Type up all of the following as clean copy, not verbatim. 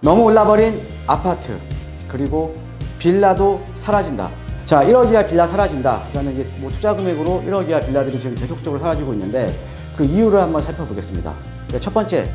너무 올라버린 아파트, 그리고 빌라도 사라진다. 자, 1억 이하 빌라 사라진다. 그러니까 이게 뭐 투자 금액으로 1억 이하 빌라들이 지금 계속적으로 사라지고 있는데 그 이유를 한번 살펴보겠습니다. 첫 번째.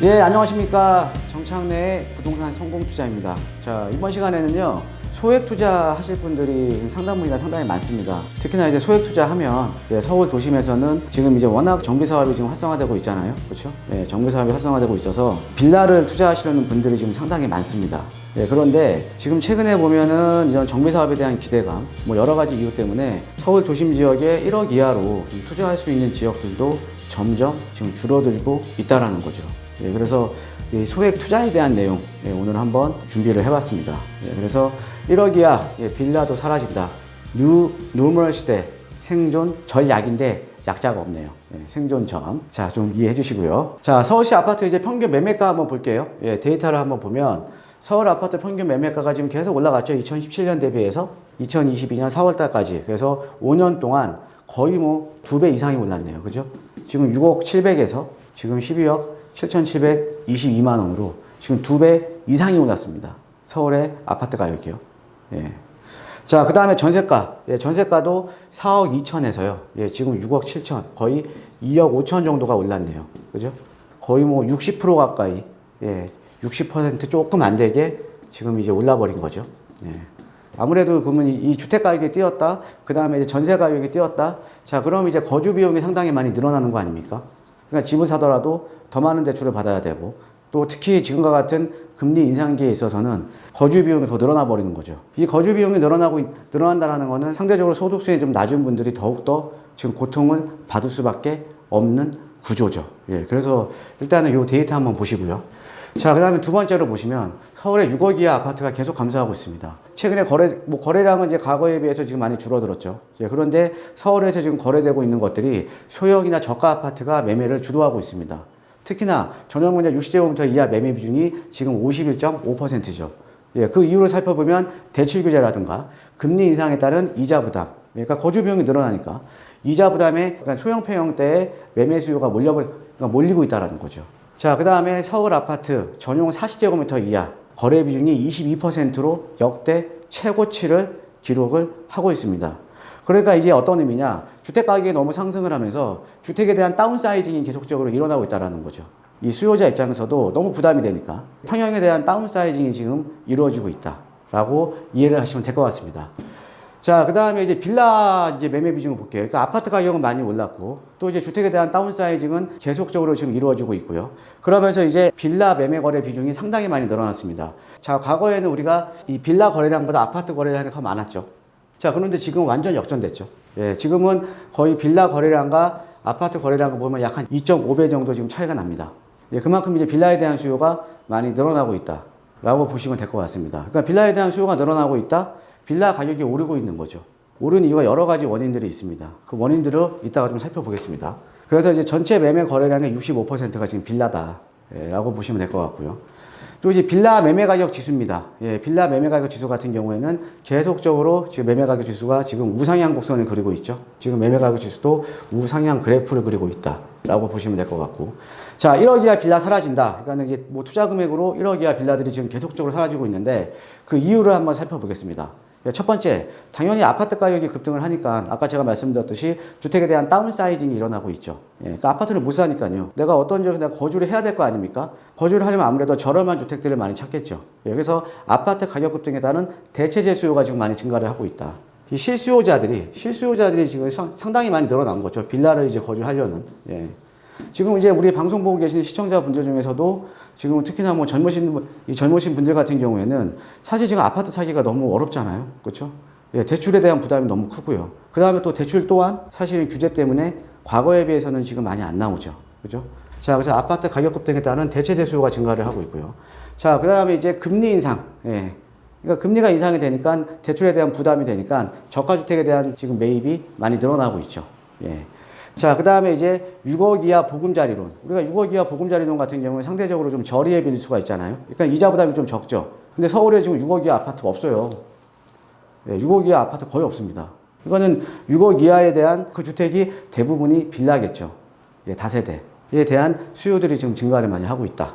예, 안녕하십니까. 정창래의 부동산 성공 투자입니다. 자, 이번 시간에는요, 소액 투자 하실 분들이 상당 부위가 상당히 많습니다. 특히나 이제 소액 투자하면 서울 도심에서는 지금 이제 워낙 정비 사업이 지금 활성화되고 있잖아요. 그렇죠? 예, 정비 사업이 활성화되고 있어서 빌라를 투자하시려는 분들이 지금 상당히 많습니다. 예, 그런데 지금 최근에 보면은 이런 정비 사업에 대한 기대감, 뭐 여러 가지 이유 때문에 서울 도심 지역에 1억 이하로 투자할 수 있는 지역들도 점점 지금 줄어들고 있다라는 거죠. 예, 그래서 이 소액 투자에 대한 내용 오늘 한번 준비를 해봤습니다. 예, 그래서 1억 이하 빌라도 사라진다. 뉴 노멀 시대 생존 전략인데 약자가 없네요. 예, 생존점. 자, 좀 이해해 주시고요. 자, 서울시 아파트 이제 평균 매매가 한번 볼게요. 예, 데이터를 한번 보면 서울 아파트 평균 매매가가 지금 계속 올라갔죠. 2017년 대비해서 2022년 4월 달까지. 그래서 5년 동안 거의 뭐 2배 이상이 올랐네요. 그죠? 지금 6억 700에서 지금 12억 7,722만 원으로 지금 2배 이상이 올랐습니다. 서울의 아파트 가격이요. 예. 자, 그 다음에 전세가. 예, 전세가도 4억 2천에서요. 예, 지금 6억 7천, 거의 2억 5천 정도가 올랐네요. 그죠? 거의 뭐 60% 가까이, 예, 60% 조금 안 되게 지금 이제 올라버린 거죠. 예. 아무래도 그러면 이 주택 가격이 뛰었다. 그 다음에 이제 전세 가격이 뛰었다. 자, 그럼 이제 거주 비용이 상당히 많이 늘어나는 거 아닙니까? 그러니까 집을 사더라도 더 많은 대출을 받아야 되고, 또 특히 지금과 같은 금리 인상기에 있어서는 거주 비용이 더 늘어나 버리는 거죠. 이 거주 비용이 늘어난다는 거는 상대적으로 소득수준이 좀 낮은 분들이 더욱더 지금 고통을 받을 수밖에 없는 구조죠. 예, 그래서 일단은 이 데이터 한번 보시고요. 자, 그 다음에 두 번째로 보시면 서울의 6억 이하 아파트가 계속 감소하고 있습니다. 최근에 거래량은 이제 과거에 비해서 지금 많이 줄어들었죠. 예, 그런데 서울에서 지금 거래되고 있는 것들이 소형이나 저가 아파트가 매매를 주도하고 있습니다. 특히나 전용분양 60제곱미터 이하 매매 비중이 지금 51.5%죠. 예, 그 이유를 살펴보면 대출 규제라든가 금리 인상에 따른 이자 부담, 그러니까 거주 비용이 늘어나니까 이자 부담에 그러니까 소형 폐형대의 매매 수요가 몰리고 있다는 거죠. 자, 그 다음에 서울 아파트 전용 40제곱미터 이하 거래 비중이 22%로 역대 최고치를 기록을 하고 있습니다. 그러니까 이게 어떤 의미냐? 주택 가격이 너무 상승을 하면서 주택에 대한 다운사이징이 계속적으로 일어나고 있다는 거죠. 이 수요자 입장에서도 너무 부담이 되니까 평형에 대한 다운사이징이 지금 이루어지고 있다라고 이해를 하시면 될 것 같습니다. 자, 그 다음에 이제 빌라 이제 매매 비중을 볼게요. 그러니까 아파트 가격은 많이 올랐고, 또 이제 주택에 대한 다운사이징은 계속적으로 지금 이루어지고 있고요. 그러면서 이제 빌라 매매 거래 비중이 상당히 많이 늘어났습니다. 자, 과거에는 우리가 이 빌라 거래량보다 아파트 거래량이 더 많았죠. 자, 그런데 지금 완전 역전됐죠. 예, 지금은 거의 빌라 거래량과 아파트 거래량을 보면 약 한 2.5배 정도 지금 차이가 납니다. 예, 그만큼 이제 빌라에 대한 수요가 많이 늘어나고 있다라고 보시면 될 것 같습니다. 그러니까 빌라에 대한 수요가 늘어나고 있다. 빌라 가격이 오르고 있는 거죠. 오른 이유가 여러 가지 원인들이 있습니다. 그 원인들을 이따가 좀 살펴보겠습니다. 그래서 이제 전체 매매 거래량의 65%가 지금 빌라다. 예, 라고 보시면 될 것 같고요. 또 이제 빌라 매매 가격 지수입니다. 예, 빌라 매매 가격 지수 같은 경우에는 계속적으로 지금 매매 가격 지수가 지금 우상향 곡선을 그리고 있죠. 지금 매매 가격 지수도 우상향 그래프를 그리고 있다라고 보시면 될 것 같고. 자, 1억 이하 빌라 사라진다. 그러니까 이게 뭐 투자 금액으로 1억 이하 빌라들이 지금 계속적으로 사라지고 있는데 그 이유를 한번 살펴보겠습니다. 첫 번째, 당연히 아파트 가격이 급등을 하니까 아까 제가 말씀드렸듯이 주택에 대한 다운사이징이 일어나고 있죠. 예, 그러니까 아파트를 못 사니까요. 내가 어떤 지역에 내가 거주를 해야 될 거 아닙니까? 거주를 하려면 아무래도 저렴한 주택들을 많이 찾겠죠. 예, 그래서 아파트 가격 급등에 따른 대체재 수요가 지금 많이 증가를 하고 있다. 이 실수요자들이 지금 상당히 많이 늘어난 거죠. 빌라를 이제 거주하려는. 예. 지금 이제 우리 방송 보고 계신 시청자분들 중에서도 지금 특히나 뭐 젊으신 분들 같은 경우에는 사실 지금 아파트 사기가 너무 어렵잖아요. 그렇죠? 예, 대출에 대한 부담이 너무 크고요. 그 다음에 또 대출 또한 사실은 규제 때문에 과거에 비해서는 지금 많이 안 나오죠. 그죠? 자, 그래서 아파트 가격 급등에 따른 대체재 수요가 증가를 하고 있고요. 자, 그 다음에 이제 금리 인상. 예. 그러니까 금리가 인상이 되니까 대출에 대한 부담이 되니까 저가주택에 대한 지금 매입이 많이 늘어나고 있죠. 예. 자, 그 다음에 이제 6억 이하 보금자리론. 우리가 6억 이하 보금자리론 같은 경우는 상대적으로 좀 저리에 빌릴 수가 있잖아요. 그러니까 이자 부담이 좀 적죠. 근데 서울에 지금 6억 이하 아파트가 없어요. 예, 6억 이하 아파트 거의 없습니다. 이거는 6억 이하에 대한 그 주택이 대부분이 빌라겠죠. 예, 다세대. 대한 수요들이 지금 증가를 많이 하고 있다.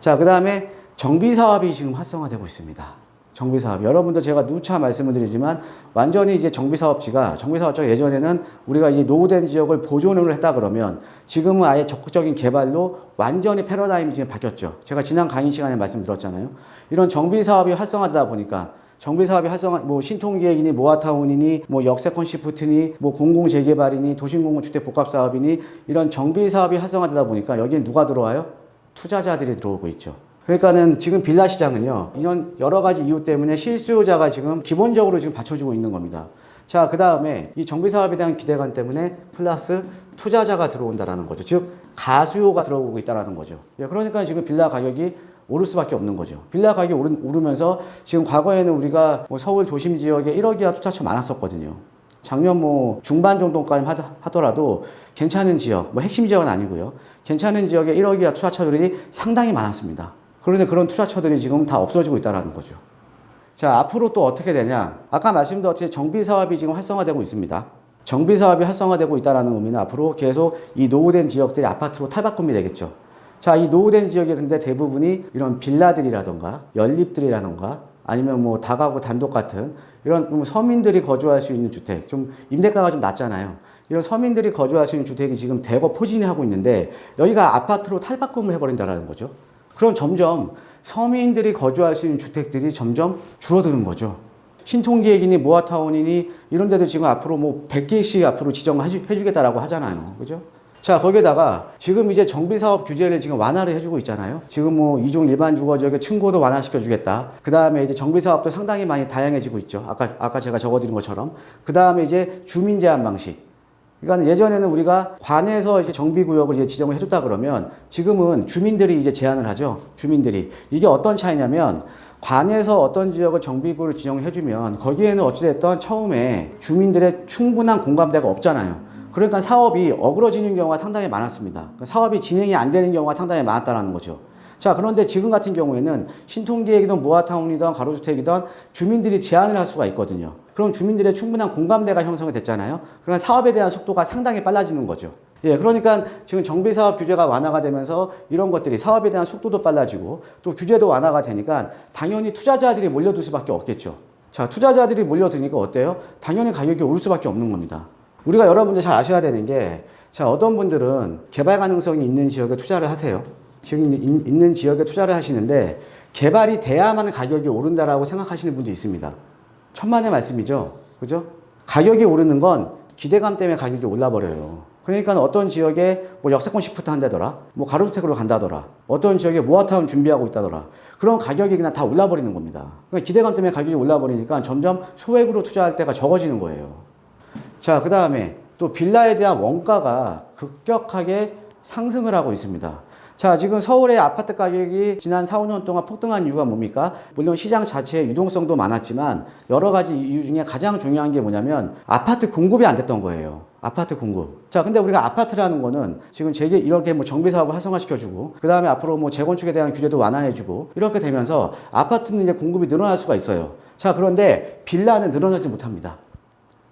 자, 그 다음에 정비사업이 지금 활성화되고 있습니다. 정비사업. 여러분도 제가 누차 말씀을 드리지만 완전히 이제 정비사업지가 예전에는 우리가 이제 노후된 지역을 보존을 했다 그러면 지금은 아예 적극적인 개발로 완전히 패러다임이 지금 바뀌었죠. 제가 지난 강의 시간에 말씀드렸잖아요. 이런 정비사업이 활성화되다 보니까 정비사업이 뭐 신통기획이니 모아타운이니 뭐 역세권 시프트니 뭐 공공재개발이니 도심공공주택 복합사업이니 이런 정비사업이 활성화되다 보니까 여기에 누가 들어와요? 투자자들이 들어오고 있죠. 그러니까는 지금 빌라 시장은요, 이런 여러 가지 이유 때문에 실수요자가 지금 기본적으로 지금 받쳐주고 있는 겁니다. 자, 그 다음에 이 정비사업에 대한 기대감 때문에 플러스 투자자가 들어온다라는 거죠. 즉, 가수요가 들어오고 있다라는 거죠. 그러니까 지금 빌라 가격이 오를 수밖에 없는 거죠. 빌라 가격이 오르면서 지금 과거에는 우리가 뭐 서울 도심 지역에 1억 이하 투자처 많았었거든요. 작년 뭐 중반 정도까지 하더라도 괜찮은 지역, 뭐 핵심 지역은 아니고요. 괜찮은 지역에 1억 이하 투자처들이 상당히 많았습니다. 그런데 그런 투자처들이 지금 다 없어지고 있다는 거죠. 자, 앞으로 또 어떻게 되냐. 아까 말씀드렸듯이 정비사업이 지금 활성화되고 있습니다. 정비사업이 활성화되고 있다는 의미는 앞으로 계속 이 노후된 지역들이 아파트로 탈바꿈이 되겠죠. 자, 이 노후된 지역의 근데 대부분이 이런 빌라들이라던가 연립들이라던가 아니면 뭐 다가구 단독 같은 이런 서민들이 거주할 수 있는 주택, 좀 임대가가 좀 낮잖아요. 이런 서민들이 거주할 수 있는 주택이 지금 대거 포진이 하고 있는데 여기가 아파트로 탈바꿈을 해버린다는 거죠. 그럼 점점 서민들이 거주할 수 있는 주택들이 점점 줄어드는 거죠. 신통기획이니 모아타운이니 이런 데도 지금 앞으로 뭐 100개씩 앞으로 지정해주겠다라고 하잖아요. 그죠? 자, 거기에다가 지금 이제 정비사업 규제를 지금 완화를 해주고 있잖아요. 지금 뭐 2종 일반 주거지역의 층고도 완화시켜주겠다. 그 다음에 이제 정비사업도 상당히 많이 다양해지고 있죠. 아까 제가 적어드린 것처럼. 그 다음에 이제 주민 제한 방식. 그러니까 예전에는 우리가 관에서 이제 정비구역을 이제 지정을 해줬다 그러면 지금은 주민들이 이제 제한을 하죠. 주민들이. 이게 어떤 차이냐면 관에서 어떤 지역을 정비구역을 지정해주면 거기에는 어찌됐든 처음에 주민들의 충분한 공감대가 없잖아요. 그러니까 사업이 어그러지는 경우가 상당히 많았습니다. 사업이 진행이 안 되는 경우가 상당히 많았다는 거죠. 자, 그런데 지금 같은 경우에는 신통기획이든 모아타운이든 가로주택이든 주민들이 제한을 할 수가 있거든요. 그럼 주민들의 충분한 공감대가 형성이 됐잖아요. 그러니까 사업에 대한 속도가 상당히 빨라지는 거죠. 그러니까 지금 정비사업 규제가 완화가 되면서 이런 것들이 사업에 대한 속도도 빨라지고 또 규제도 완화가 되니까 당연히 투자자들이 몰려들 수밖에 없겠죠. 자, 투자자들이 몰려드니까 어때요? 당연히 가격이 오를 수밖에 없는 겁니다. 우리가 여러분들 잘 아셔야 되는 게, 자, 어떤 분들은 개발 가능성이 있는 지역에 투자를 하세요. 지금 있는 지역에 투자를 하시는데 개발이 돼야만 가격이 오른다라고 생각하시는 분도 있습니다. 천만의 말씀이죠. 그죠? 가격이 오르는 건 기대감 때문에 가격이 올라버려요. 그러니까 어떤 지역에 뭐 역세권 시프트 한다더라, 뭐 가로주택으로 간다더라, 어떤 지역에 모아타운 준비하고 있다더라. 그런 가격이 그냥 다 올라버리는 겁니다. 그러니까 기대감 때문에 가격이 올라버리니까 점점 소액으로 투자할 때가 적어지는 거예요. 자, 그 다음에 또 빌라에 대한 원가가 급격하게 상승을 하고 있습니다. 자, 지금 서울의 아파트 가격이 지난 4, 5년 동안 폭등한 이유가 뭡니까? 물론 시장 자체의 유동성도 많았지만 여러 가지 이유 중에 가장 중요한 게 뭐냐면 아파트 공급이 안 됐던 거예요. 아파트 공급. 자, 근데 우리가 아파트라는 거는 지금 이렇게 뭐 정비사업을 활성화시켜주고 그 다음에 앞으로 뭐 재건축에 대한 규제도 완화해주고 이렇게 되면서 아파트는 이제 공급이 늘어날 수가 있어요. 자, 그런데 빌라는 늘어나지 못합니다.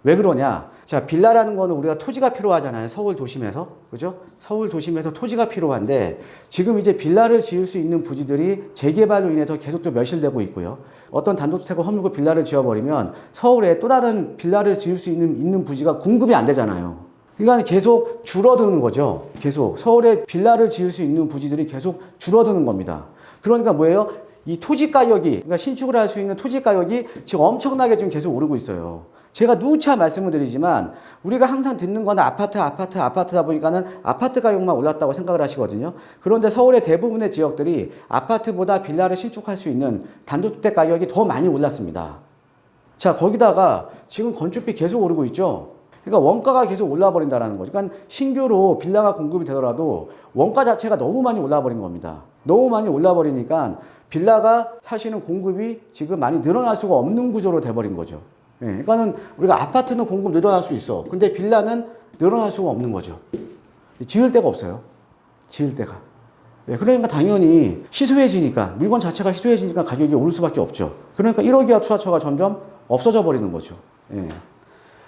왜 그러냐? 자, 빌라라는 거는 우리가 토지가 필요하잖아요. 서울 도심에서. 그죠? 서울 도심에서 토지가 필요한데 지금 이제 빌라를 지을 수 있는 부지들이 재개발로 인해서 계속 또 멸실되고 있고요. 어떤 단독주택을 허물고 빌라를 지어버리면 서울에 또 다른 빌라를 지을 수 있는 부지가 공급이 안 되잖아요. 그러니까 계속 줄어드는 거죠. 계속. 서울에 빌라를 지을 수 있는 부지들이 계속 줄어드는 겁니다. 그러니까 뭐예요? 이 토지 가격이, 그러니까 신축을 할 수 있는 토지 가격이 지금 엄청나게 지금 계속 오르고 있어요. 제가 누차 말씀을 드리지만 우리가 항상 듣는 거는 아파트다 보니까는 아파트 가격만 올랐다고 생각을 하시거든요. 그런데 서울의 대부분의 지역들이 아파트보다 빌라를 신축할 수 있는 단독주택 가격이 더 많이 올랐습니다. 자, 거기다가 지금 건축비 계속 오르고 있죠. 그러니까 원가가 계속 올라버린다는 거죠. 그러니까 신규로 빌라가 공급이 되더라도 원가 자체가 너무 많이 올라버린 겁니다. 너무 많이 올라버리니까 빌라가 사실은 공급이 지금 많이 늘어날 수가 없는 구조로 돼버린 거죠. 그러니까는 우리가 아파트는 공급 늘어날 수 있어. 근데 빌라는 늘어날 수가 없는 거죠. 지을 데가 없어요. 지을 데가. 그러니까 당연히 희소해지니까, 물건 자체가 희소해지니까 가격이 오를 수밖에 없죠. 그러니까 1억 이하 투자처가 점점 없어져 버리는 거죠.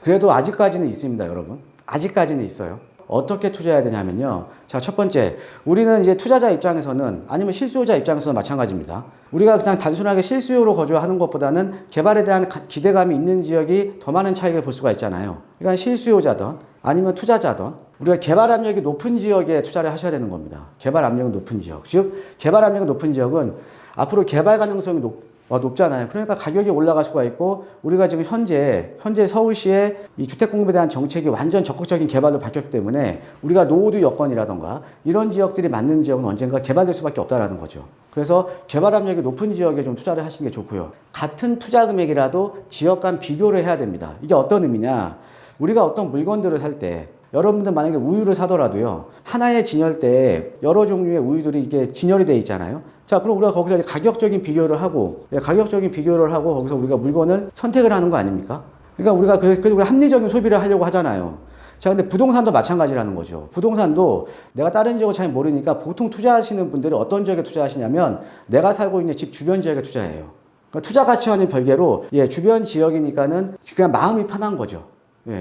그래도 아직까지는 있습니다, 여러분. 아직까지는 있어요. 어떻게 투자해야 되냐면요. 자, 첫 번째, 우리는 이제 투자자 입장에서는 아니면 실수요자 입장에서는 마찬가지입니다. 우리가 그냥 단순하게 실수요로 거주하는 것보다는 개발에 대한 기대감이 있는 지역이 더 많은 차익을 볼 수가 있잖아요. 그러니까 실수요자든 아니면 투자자든 우리가 개발 압력이 높은 지역에 투자를 하셔야 되는 겁니다. 개발 압력이 높은 지역. 즉, 개발 압력이 높은 지역은 앞으로 개발 가능성이 높잖아요. 그러니까 가격이 올라갈 수가 있고, 우리가 지금 현재 서울시의 이 주택 공급에 대한 정책이 완전 적극적인 개발로 바뀌었기 때문에 우리가 노후도 여건이라던가 이런 지역들이 맞는 지역은 언젠가 개발될 수밖에 없다라는 거죠. 그래서 개발 압력이 높은 지역에 좀 투자를 하시는 게 좋고요. 같은 투자 금액이라도 지역 간 비교를 해야 됩니다. 이게 어떤 의미냐? 우리가 어떤 물건들을 살 때 여러분들 만약에 우유를 사더라도요, 하나의 진열대에 여러 종류의 우유들이 이게 진열이 돼 있잖아요. 자, 그럼 우리가 거기서 가격적인 비교를 하고 거기서 우리가 물건을 선택을 하는 거 아닙니까? 그러니까 우리가 그래서 우리가 합리적인 소비를 하려고 하잖아요. 자, 근데 부동산도 마찬가지라는 거죠. 부동산도 내가 다른 지역을 잘 모르니까 보통 투자하시는 분들이 어떤 지역에 투자하시냐면 내가 살고 있는 집 주변 지역에 투자해요. 그러니까 투자 가치와는 별개로 주변 지역이니까는 그냥 마음이 편한 거죠.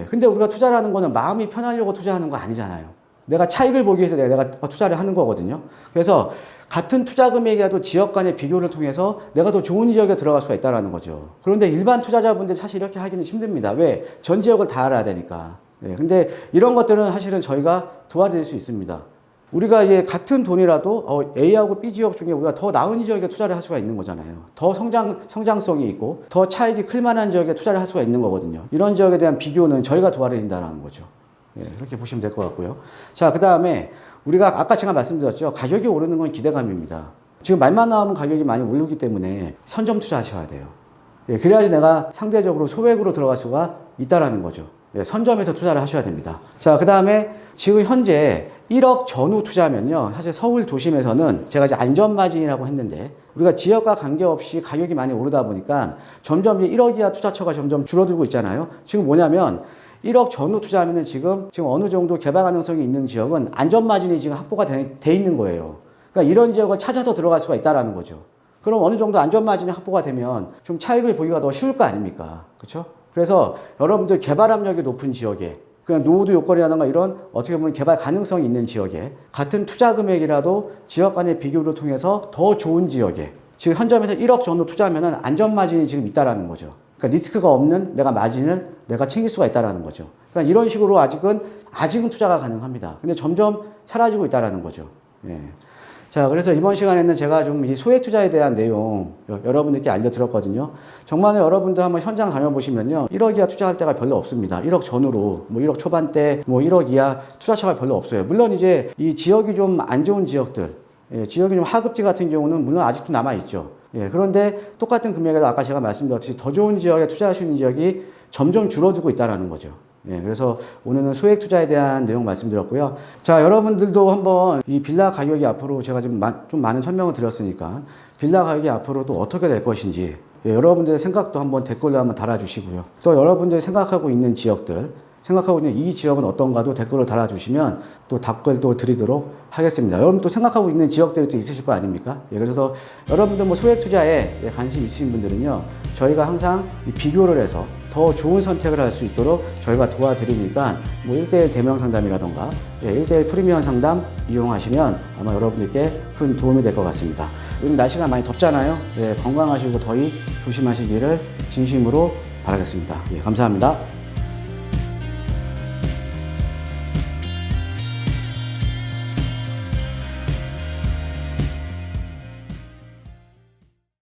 근데 우리가 투자라는 거는 마음이 편하려고 투자하는 거 아니잖아요. 내가 차익을 보기 위해서 내가 투자를 하는 거거든요. 그래서 같은 투자 금액이라도 지역 간의 비교를 통해서 내가 더 좋은 지역에 들어갈 수가 있다는 거죠. 그런데 일반 투자자분들 사실 이렇게 하기는 힘듭니다. 왜? 전 지역을 다 알아야 되니까. 근데 이런 것들은 사실은 저희가 도와드릴 수 있습니다. 우리가 같은 돈이라도 A하고 B 지역 중에 우리가 더 나은 지역에 투자를 할 수가 있는 거잖아요. 더 성장성이 있고 더 차익이 클 만한 지역에 투자를 할 수가 있는 거거든요. 이런 지역에 대한 비교는 저희가 도와드린다는 거죠. 그렇게 보시면 될 것 같고요. 자, 그 다음에 우리가 아까 제가 말씀드렸죠. 가격이 오르는 건 기대감입니다. 지금 말만 나오면 가격이 많이 오르기 때문에 선점 투자하셔야 돼요. 그래야지 내가 상대적으로 소액으로 들어갈 수가 있다라는 거죠. 선점해서 투자를 하셔야 됩니다. 자, 그 다음에 지금 현재 1억 전후 투자하면요, 사실 서울 도심에서는 제가 이제 안전마진이라고 했는데 우리가 지역과 관계없이 가격이 많이 오르다 보니까 점점 1억 이하 투자처가 점점 줄어들고 있잖아요. 지금 뭐냐면 1억 전후 투자하면은 지금 어느 정도 개발 가능성이 있는 지역은 안전마진이 지금 확보가 돼 있는 거예요. 그러니까 이런 지역을 찾아서 들어갈 수가 있다라는 거죠. 그럼 어느 정도 안전마진이 확보가 되면 좀 차익을 보기가 더 쉬울 거 아닙니까? 그렇죠? 그래서 여러분들 개발 압력이 높은 지역에, 그냥 노후도 요건이라든가 이런 어떻게 보면 개발 가능성이 있는 지역에 같은 투자 금액이라도 지역 간의 비교를 통해서 더 좋은 지역에, 지금 현점에서 1억 정도 투자하면은 안전 마진이 지금 있다라는 거죠. 그러니까 리스크가 없는 내가 마진을 내가 챙길 수가 있다라는 거죠. 그러니까 이런 식으로 아직은 투자가 가능합니다. 근데 점점 사라지고 있다라는 거죠. 자, 그래서 이번 시간에는 제가 좀 이 소액 투자에 대한 내용 여러분들께 알려드렸거든요. 정말 여러분들 한번 현장 다녀보시면요, 1억 이하 투자할 때가 별로 없습니다. 1억 전후로, 1억 초반대, 1억 이하 투자처가 별로 없어요. 물론 이제 이 지역이 좀 안 좋은 지역들, 지역이 좀 하급지 같은 경우는 물론 아직도 남아있죠. 그런데 똑같은 금액에도 아까 제가 말씀드렸듯이 더 좋은 지역에 투자할 수 있는 지역이 점점 줄어들고 있다는 거죠. 그래서 오늘은 소액 투자에 대한 내용 말씀드렸고요. 자, 여러분들도 한번 이 빌라 가격이 앞으로 제가 좀 많은 설명을 드렸으니까 빌라 가격이 앞으로 또 어떻게 될 것인지 여러분들의 생각도 한번 댓글로 한번 달아주시고요. 또 여러분들이 생각하고 있는 지역들, 생각하고 있는 이 지역은 어떤가도 댓글로 달아주시면 또 답글도 드리도록 하겠습니다. 여러분 또 생각하고 있는 지역들이 또 있으실 거 아닙니까? 그래서 여러분들 소액 투자에 관심 있으신 분들은요, 저희가 항상 비교를 해서 더 좋은 선택을 할 수 있도록 저희가 도와드리니까 1:1 대면 상담이라던가 1:1 프리미엄 상담 이용하시면 아마 여러분들께 큰 도움이 될 것 같습니다. 요즘 날씨가 많이 덥잖아요. 건강하시고 더위 조심하시기를 진심으로 바라겠습니다. 감사합니다.